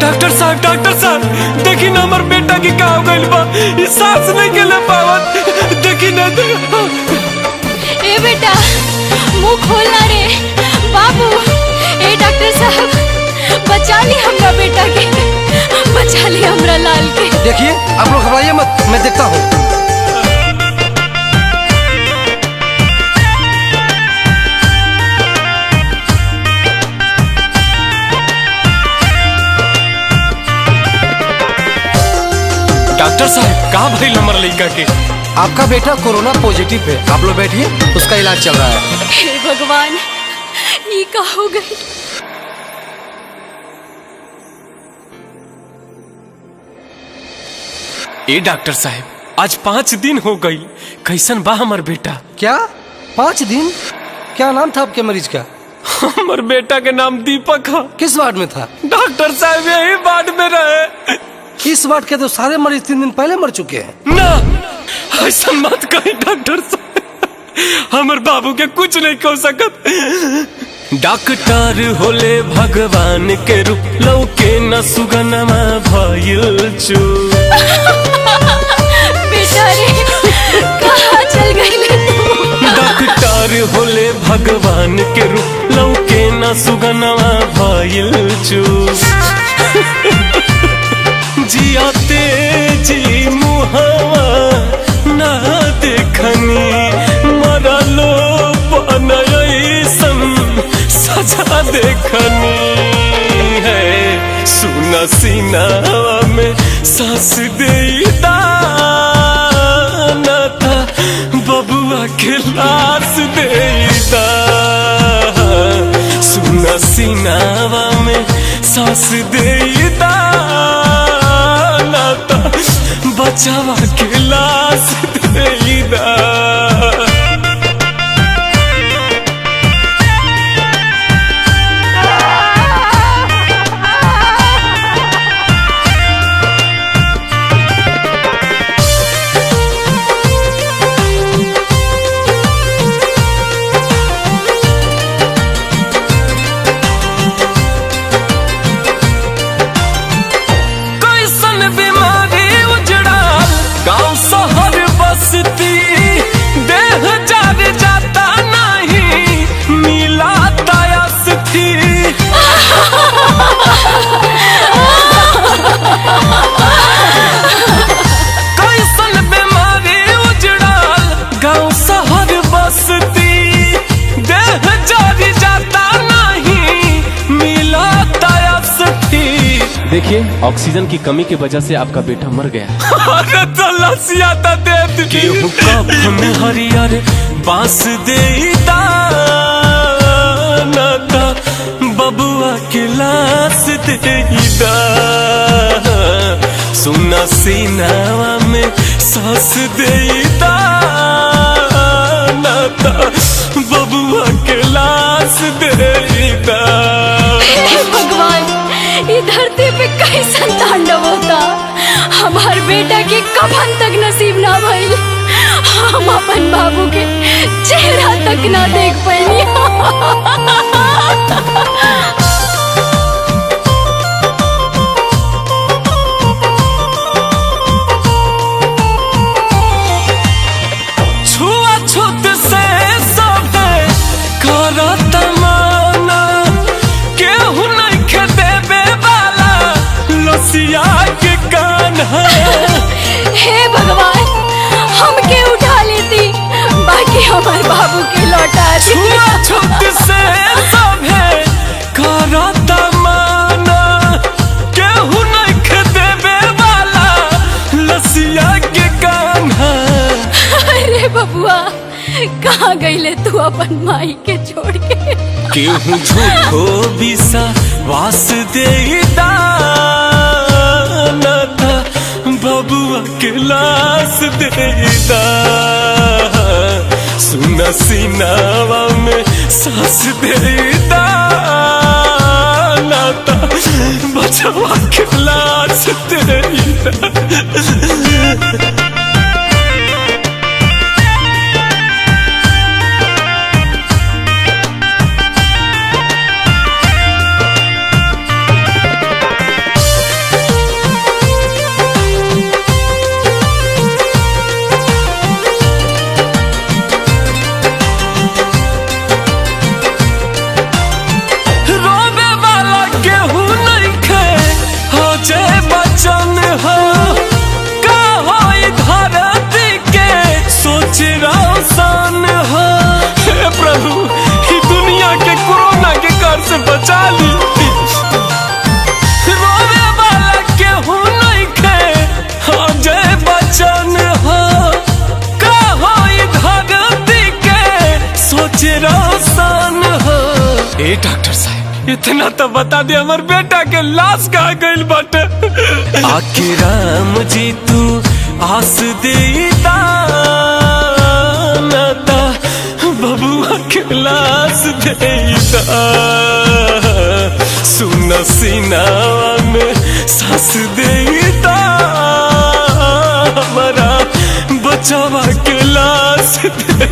Doctor साहब देखी ना हमार बेटा की का हो गइल बा, ई सांस नहीं के ले पावत, देखी ना। ए बेटा मुंह खोलना रे बाबू। ए डॉक्टर साहब बचा ली हमरा बेटा के, बचा ली हमरा लाल के। देखिए आप लोग घबराइए मत, मैं देखता हूँ। डॉक्टर साहब कहाँ भइल हमर लड़का के? आपका बेटा कोरोना पॉजिटिव है, आप लोग बैठिए, उसका इलाज चल रहा है। हे भगवान ये का हो गई? ए डॉक्टर साहब आज 5 दिन हो गई, कैसन बा हमर बेटा? क्या 5 दिन? क्या नाम था आपके मरीज का? हमर बेटा के नाम दीपक है। किस वार्ड में था? डॉक्टर साहब यही वार्ड में रहे। इस वार्ड के तो सारे मरीज 3 दिन पहले मर चुके हैं। ना ऐसा मत कही डॉक्टर साहब, हमर बाबू के कुछ नहीं कह सकत। डॉक्टर होले भगवान के रूप, लौके न सुगनमा भइल चू। बेटा रे कहाँ चल गई तू? डॉक्टर होले भगवान के रूप, लौके न सुगनमा भइल चू। जियाते जी मुहावा ना देखनी, मरलो बनयसन सजा देखनी है। सुना सीनावा में सांस देता ना था, बबुआ के लाश देता। सुना सीनावा में सांस देता, बचावा के लाश देदा। गाँव शहर बसती देह जार जाता नहीं, मिला तयस थी। कैसन बीमारी उजड़ल, गाँव शहर बसती देह जार जाता नहीं, मिला तयस थी। देखिए ऑक्सीजन की कमी की वजह से आपका बेटा मर गया। अरे तलसियाता दे गेहूं कफन हरियर बांस देता नाता, बबुआ के लाश देता। सुना सीनावा में सांस देता नाता, बबुआ के लाश देता। भगवान ये धरती पे कैसन तांडव होता, हमार बेटा के कफन तक नसीब ना भइल, हम अपन बाबू के चेहरा तक ना देख पाइनी। छुआछूत से सबे करत माना, केहू नहीं के देवे वाला लसिया के कान है। हे भगवान हमके उठा लेती, बाकी हमारे बाबू के लौटा दी। छुआछूत से सबे करत माना, केहू नहीं के देवे वाला लसिया के कान है। अरे बबुआ कहाँ गईले तू अपन माई के छोड़ के? केहू झूठो विश्वास देता नाता, बबुआ के लाश देता। सुना सीनावा में सांस देता नाता, बचावा के लाश देता। ए डॉक्टर साहब इतना तो बता दे हमार बेटा के लाश कहाँ गइल बाटे। आके राम जी तू आस दे नाता बबुआ के लाश दे सुन सीनावा में सास दे हमारा बचावा के लाश दे